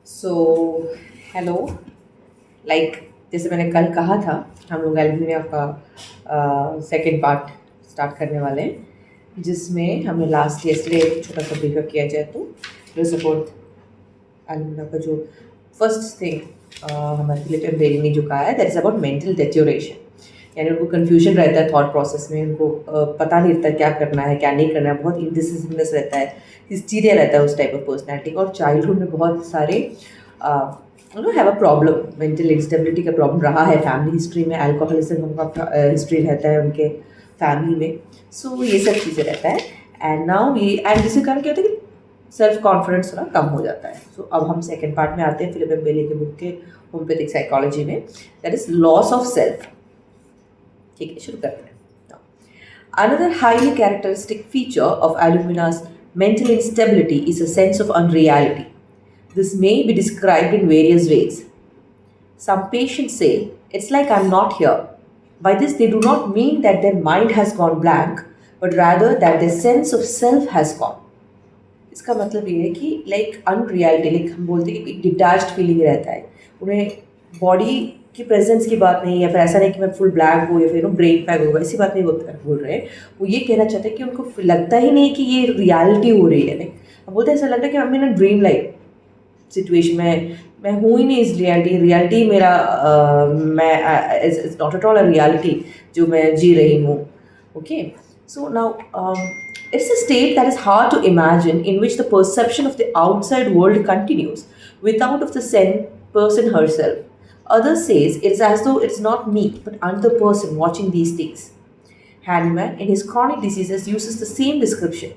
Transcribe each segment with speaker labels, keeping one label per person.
Speaker 1: So hello. Like जैसे मैंने कल कहा था, हम लोग एल्यूमिनिया का सेकंड पार्ट स्टार्ट करने वाले हैं, जिसमें हमने लास्ट यस्टरडे छोटा सा ब्रीफअप किया जाए तो सपोर्ट एल्यूमिनिया का जो फर्स्ट थिंग हमारे फिलिप बेरी ने जो कहा है, दैट इज़ अबाउट मेंटल डेट्योरेशन। यानी उनको कन्फ्यूजन रहता है थॉट प्रोसेस में, उनको पता नहीं रहता क्या करना है क्या नहीं करना है, बहुत इनडिसिप्लिननेस रहता है, हिस्टीरिया रहता है उस टाइप ऑफ पर्सनैलिटी का। और चाइल्डहुड में बहुत सारे have a problem, mental instability का प्रॉब्लम रहा है फैमिली हिस्ट्री में, अल्कोहलिज्म का हिस्ट्री रहता है उनके फैमिली में। सो ये सब चीज़ें रहता है। एंड नाउ ये एंड जिसके कारण क्या होता है कि सेल्फ कॉन्फिडेंस थोड़ा कम हो जाता है। सो अब हम सेकेंड पार्ट में आते हैं फिलिप बेली के बुक के होम्योपैथिक साइकोलॉजी में, that is loss of self. ठीक है, शुरू करते हैं। Another highly characteristic feature of alumina's mental instability is a sense of unreality. This may be described in various ways. Some patients say, "It's like I'm not here." By this, they do not mean that their mind has gone blank, but rather that their sense of self has gone. इसका मतलब ये है कि like unreality, like हम बोलते हैं कि एक डिटैच्ड फीलिंग रहता है उन्हें, बॉडी की प्रेजेंस की बात नहीं, या फिर ऐसा नहीं कि मैं फुल ब्लैंक हूँ या फिर ब्रेन पैक होगा, ऐसी बात नहीं बोल रहे हैं। वो ये कहना चाहते हैं कि उनको लगता ही नहीं कि ये रियलिटी हो रही है। नहीं, हम बोलते हैं ऐसा लगता है कि I am in a dream like situation में, मैं हूँ ही नहीं इस रियलिटी। रियलिटी मेरा मैं it's not at all a reality जो मैं जी रही हूँ। Okay, so now it's a state that is hard to imagine, in which the perception of the outside world continues without of the person herself. Others says it's as though it's not me but another person watching these things. Hahnemann, in his chronic diseases, uses the same description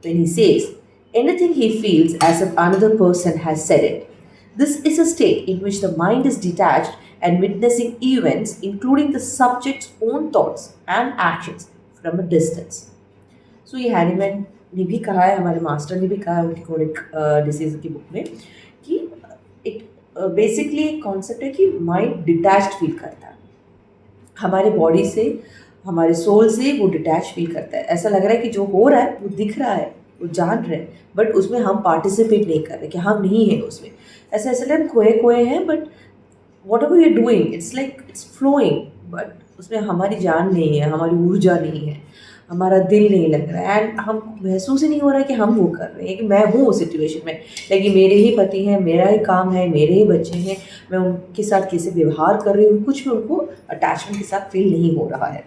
Speaker 1: when he says anything he feels as if another person has said it. This is a state in which the mind is detached and witnessing events, including the subject's own thoughts and actions, from a distance. सो ये Hahnemann ने भी कहा है, हमारे master ने भी कहा है उनकी क्रोनिक डिसीज की बुक में, कि एक बेसिकली एक कॉन्सेप्ट है कि माइंड डिटैच्ड फील करता है हमारे बॉडी से, हमारे सोल से वो डिटैच फील करता है। ऐसा लग रहा है कि जो हो रहा है वो दिख रहा है, वो जान रहे हैं, बट उसमें हम पार्टिसिपेट नहीं कर रहे, कि हम नहीं हैं उसमें। ऐसा ऐसा हम खोए खोए हैं, but whatever you're doing it's like it's flowing, but उसमें हमारी जान नहीं है, हमारी ऊर्जा नहीं है, हमारा दिल नहीं लग रहा है, एंड हम महसूस ही नहीं हो रहा है कि हम वो कर रहे हैं, कि मैं हूँ उस सिचुएशन में। लेकिन मेरे ही पति हैं, मेरा ही काम है, मेरे ही बच्चे हैं, मैं उनके साथ कैसे व्यवहार कर रही हूँ, कुछ भी उनको अटैचमेंट के साथ फील नहीं हो रहा है।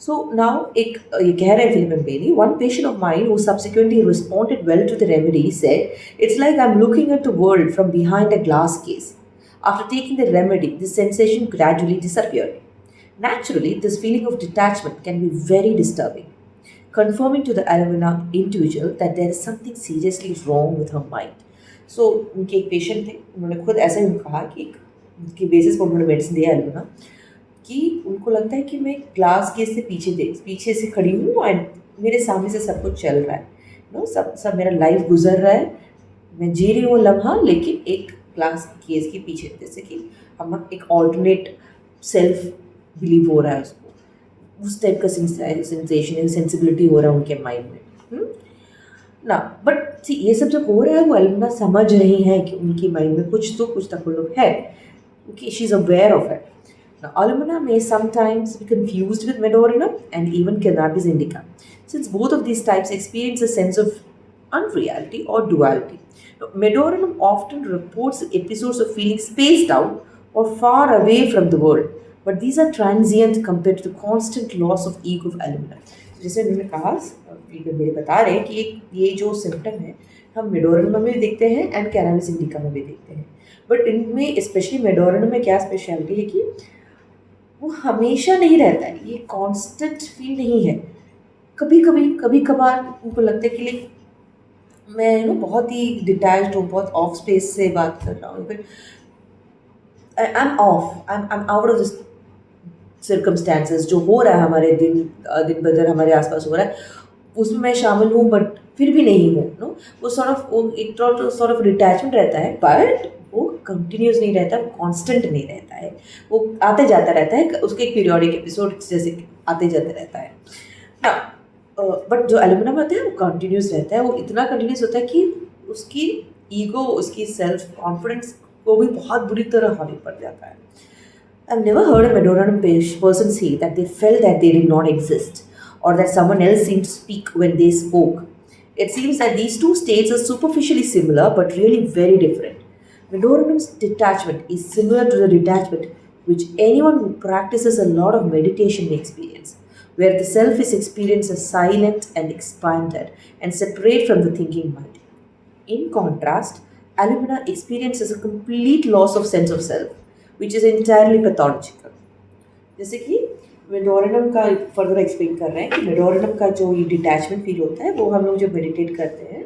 Speaker 1: सो नाउ एक ये कह रहे हैं Philip Bailey, one patient of mine who subsequently responded well to the remedy said, "It's like I'm looking at the world from behind a glass case. After taking the remedy, this sensation gradually disappeared. Naturally, this feeling of detachment can be very disturbing, confirming to the alumina individual that there is something seriously wrong with her mind." So उनके एक patient थे, उन्होंने खुद ऐसा ही कहा कि उनकी basis पर उन्होंने मेडिसिन दिया एलुमिना, कि उनको लगता है कि मैं ग्लास केस से पीछे से खड़ी हूँ, एंड मेरे सामने से सब कुछ चल रहा है, सब सब मेरा लाइफ गुजर रहा है, मैं जी रही हूँ लम्हा, लेकिन एक ग्लास केस के पीछे, जैसे कि हम एक ऑल्टरनेट सेल्फ बिलीव हो रहा है उसको, उस टाइप का सेंसेशन सेंसिबिलिटी हो रहा है उनके माइंड में ना। बट ये सब जब हो रहा है, वो अलमना समझ रही हैं कि उनकी माइंड में कुछ तकल्लुफ़ है, क्योंकि she is aware of it. Now, alumina may sometimes be confused with medorinum and even cannabis indica, since both of these types experience a sense of unreality or duality. Now, medorinum often reports episodes of feeling spaced out or far away from the world, but these are transient compared to the constant loss of ego of alumina. So, जैसे उन्होंने कहा, मेरे बता रहे हैं कि ये जो सिम्टम है हम मेडोरिनम में भी देखते हैं एंड कैनाबिस इंडिका में भी देखते हैं, बट इनमें स्पेशली मेडोरिनम में क्या स्पेशलिटी है कि वो हमेशा नहीं रहता है, ये कांस्टेंट फील नहीं है। कभी कभार उनको लगता है कि लाइक मैं बहुत ही डिटैच्ड हूँ, बहुत ऑफ स्पेस से बात कर रहा हूँ, फिर I am out of this circumstances. जो हो रहा है हमारे दिन ब दिन हमारे आसपास हो रहा है, उसमें मैं शामिल हूँ, बट फिर भी नहीं हूँ। नो, वो एक सॉर्ट ऑफ डिटैचमेंट रहता है, बट वो कंटिन्यूस नहीं रहता, वो कांस्टेंट नहीं रहता है, वो आते जाता रहता है, उसके एक पीरियोडिक एपिसोड जैसे आते जाते रहता है ना। बट जो एल्यूमिनियम होता है वो कंटिन्यूस रहता है, वो इतना कंटिन्यूस होता है कि उसकी ईगो, उसकी सेल्फ कॉन्फिडेंस को भी बहुत बुरी तरह हावी पड़ जाता है। I've never heard a Madoran person say that they felt that they did not exist or that someone else seemed to speak when they spoke. It seems that these two states are superficially similar but really very different. Madoranum's detachment is similar to the detachment which anyone who practices a lot of meditation may experience, where the self is experienced as silent and expanded and separate from the thinking mind. In contrast, Alumina experiences a complete loss of sense of self, which is entirely pathological. जैसे कि मेडोरनम का further explain कर रहे हैं कि मेडोरनम का जो ये डिटैचमेंट फील होता है वो हम लोग जो मेडिटेट करते हैं,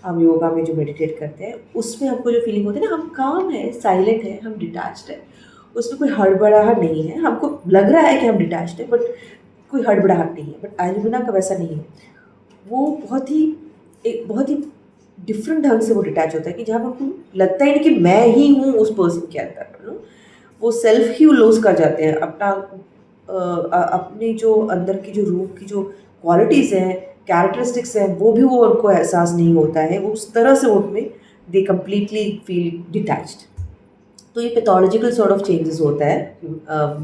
Speaker 1: हम योगा में जो मेडिटेट करते हैं उसमें हमको जो फीलिंग होती है ना, हम काम है, साइलेंट है, हम डिटैच्ड है, उसमें कोई हड़बड़ाहट नहीं है। हमको लग रहा है कि हम डिटैच्ड है बट कोई हड़बड़ाहट नहीं है। बट एल्यूमिना का वैसा नहीं है। वो बहुत ही डिफरेंट ढंग से वो डिटैच होता है कि जहाँ उनको लगता ही नहीं कि मैं ही हूँ उस पर्सन के अंदर। वो सेल्फ ही लॉस कर जाते हैं अपनी जो अंदर की जो रूह की जो क्वालिटीज़ हैं, कैरेक्टरिस्टिक्स हैं, वो भी वो उनको एहसास नहीं होता है। वो उस तरह से उनमें दे कम्प्लीटली फील डिटैच्ड। तो ये पैथोलॉजिकल सॉर्ट ऑफ चेंजेस होता है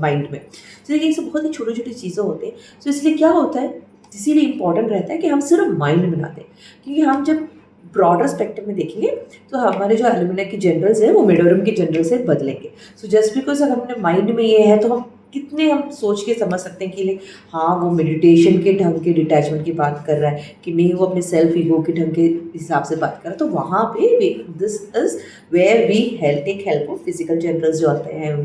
Speaker 1: माइंड में। तो देखिए, ये सब बहुत ही छोटी छोटी चीज़ें होती हैं। तो इसलिए क्या होता है, इसीलिए इम्पॉर्टेंट रहता है कि हम सिर्फ माइंड बनाते हैं, क्योंकि हम जब ब्रॉडर स्पेक्ट्रम में देखेंगे तो हमारे जो एल्यूमिना के जनरल्स हैं वो मेडोरम के जनरल से बदलेंगे। सो जस्ट बिकॉज अगर हमने माइंड में ये है तो हम कितने हम सोच के समझ सकते हैं कि हाँ वो मेडिटेशन के ढंग के डिटैचमेंट की बात कर रहा है कि नहीं वो अपने सेल्फ ईगो के ढंग के हिसाब से बात कर रहा है। तो वहाँ पे this is where we take help of physical generals जो आते हैं।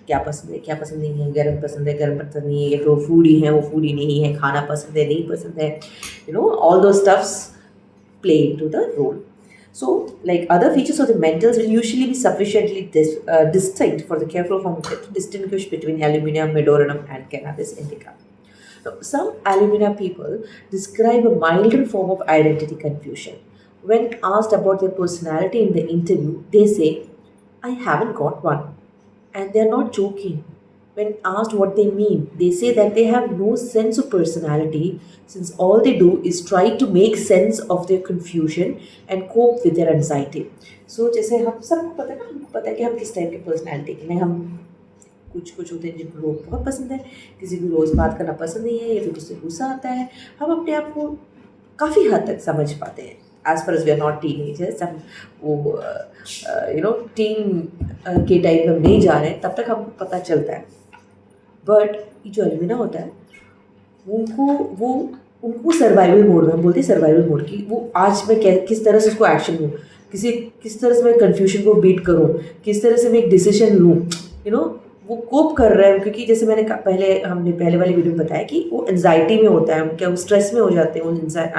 Speaker 1: क्या पसंद है, क्या पसंद नहीं है, गर्म पसंद है, गर्म पसंद नहीं है, या तो फूडी है, वो फूडी नहीं है, खाना पसंद है, नहीं पसंद है, ऑल दो stuffs play into the role. So, like other features of the mentals will usually be sufficiently distinct for the careful pharmacist to distinguish between alumina, medoranum, and cannabis indica. Now, some alumina people describe a milder form of identity confusion. When asked about their personality in the interview, they say, "I haven't got one," and they are not joking. When asked what they mean, they say that they have no sense of personality since all they do is try to make sense of their confusion and cope with their anxiety. So जैसे हम सबको पता है ना, हमको पता है कि हम किस टाइप के पर्सनैलिटी के हैं। हम कुछ होते हैं जिनको लोग बहुत पसंद है, किसी को रोज़ बात करना पसंद नहीं है, या फिर उससे गुस्सा आता है। हम अपने आप को काफ़ी हद तक समझ पाते हैं as far as we are not teenagers. हम वो टीन के टाइम में हम नहीं जा रहे हैं, तब तक हमको पता चलता है। बट ये जो एल्यूमिना होता है उनको सर्वाइवल मोड में, हम बोलते हैं सर्वाइवल मोड की, वो आज मैं किस तरह से उसको एक्शन लूँ, किस तरह से मैं कन्फ्यूजन को बीट करूँ, किस तरह से मैं एक डिसीजन लूँ, वो कोप कर रहे हैं। क्योंकि जैसे हमने पहले वाली वीडियो में बताया कि वो एंजाइटी में होता है, क्या वो स्ट्रेस में हो जाते हैं, वो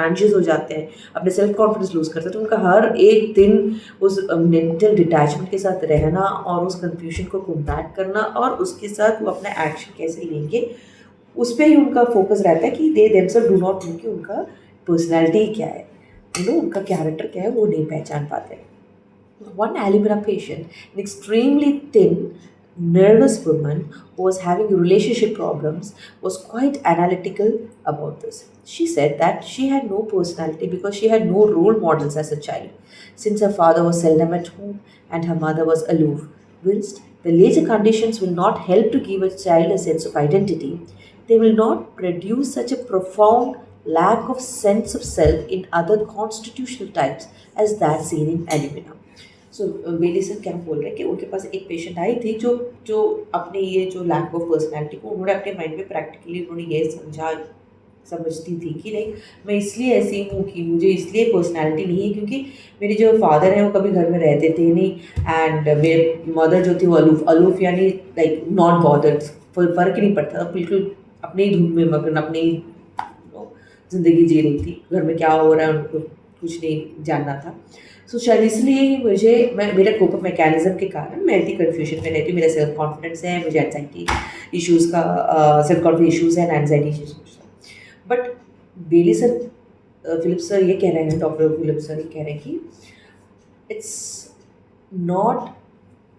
Speaker 1: एंशियस हो जाते हैं, अपने सेल्फ कॉन्फिडेंस लूज़ करते हैं। तो उनका हर एक दिन उस मेंटल डिटैचमेंट के साथ रहना और उस कन्फ्यूजन को कॉम्बैट करना और उसके साथ वो अपना एक्शन कैसे लेंगे, उस पर ही उनका फोकस रहता है कि they themselves do not know कि उनका पर्सनैलिटी क्या है, उनका कैरेक्टर क्या है, वो नहीं पहचान पाते। One alumina patient, an extremely thin, nervous woman who was having relationship problems, was quite analytical about this. She said that she had no personality because she had no role models as a child, since her father was seldom at home and her mother was aloof. Whilst the later conditions will not help to give a child a sense of identity, they will not produce such a profound lack of sense of self in other constitutional types as that seen in alumina. So Bailey sir क्या बोल रहे हैं कि उनके पास एक patient आई थी जो अपने ये जो लैक ऑफ पर्सनैलिटी को उन्होंने अपने माइंड में प्रैक्टिकली उन्होंने ये समझती थी कि नहीं, मैं इसलिए ऐसी हूँ कि मुझे इसलिए पर्सनैलिटी नहीं है क्योंकि मेरे जो फादर हैं वो कभी घर में रहते थे नहीं, एंड मेरे मदर जो थी वो अलूफ यानी लाइक नॉट बॉदर्ड, फ़र्क ही नहीं पड़ता था, बिल्कुल अपने ही धुन में मगन अपनी ज़िंदगी जी रही थी, घर में क्या हो रहा है उनको कुछ नहीं जानना था। सो शायद इसलिए मेरा कोप अप मैकेनिज्म के कारण मैं इतनी कन्फ्यूजन में रहती हूँ। मेरा सेल्फ कॉन्फिडेंस है, मुझे एंजाइटी इश्यूज़ का सेल्फ कॉन्फिडेंस इश्यूज़ है, anxiety issues. But Bailey sir Philip sir ये कह रहे हैं, डॉक्टर फिलिप सर ये कह रहे हैं कि इट्स नॉट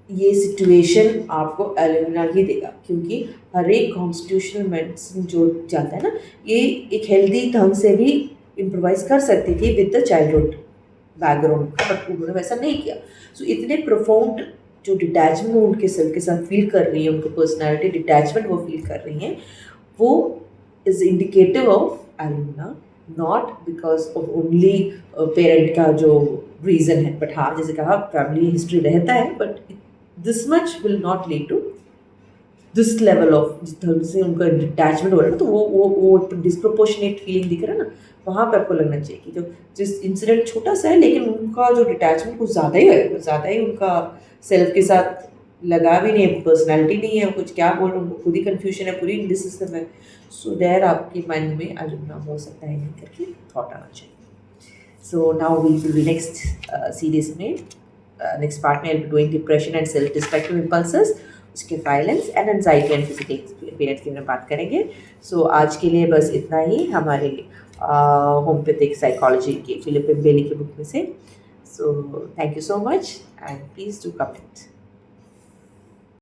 Speaker 1: ये सिचुएशन आपको एल्यूमिना ही देगा, क्योंकि हर एक कॉन्स्टिट्यूशनल मेडिसिन जो जाता है ना, ये एक हेल्दी ढंग से भी इम्प्रोवाइज कर सकती थी विद द चाइल्डहुड बैकग्राउंड का, बट उन्होंने वैसा नहीं किया। सो इतने प्रोफाउंड जो डिटैचमेंट वो उनके सेल्फ के साथ फील कर रही है, उनको पर्सनैलिटी डिटैचमेंट वो फील कर रही हैं, वो is indicative of एलुमना, not because of only parent का जो रीज़न है। बट हाँ, जैसे कहा फैमिली हिस्ट्री रहता है, but this much will not lead to this level of, जिस तरह से उनका डिटैचमेंट हो रहा है ना, तो वो डिस्प्रोपोर्शनेट फीलिंग दिख रहा है ना, वहाँ पे आपको लगना चाहिए कि जो जिस इंसिडेंट छोटा सा है, लेकिन उनका जो डिटैचमेंट कुछ ज़्यादा ही है, कुछ ज़्यादा ही उनका सेल्फ के साथ लगा भी नहीं है, पर्सनैलिटी नहीं है, कुछ क्या बोल रहे हैं, उनको खुद ही कन्फ्यूजन है, पूरी इंग्लिश सिस्टम है। सो देयर आपकी माइंड में अलुमना हो सकता है नहीं करके थॉट आना चाहिए। So now we will be next series में next part में I'll be doing depression and self destructive impulses, उसके violence and anxiety and physical experience की बात करेंगे। सो आज के लिए बस इतना ही हमारे होम्योपैथिक साइकोलॉजी की फिलिप बेली की बुक में से। So thank you so much and please do comment.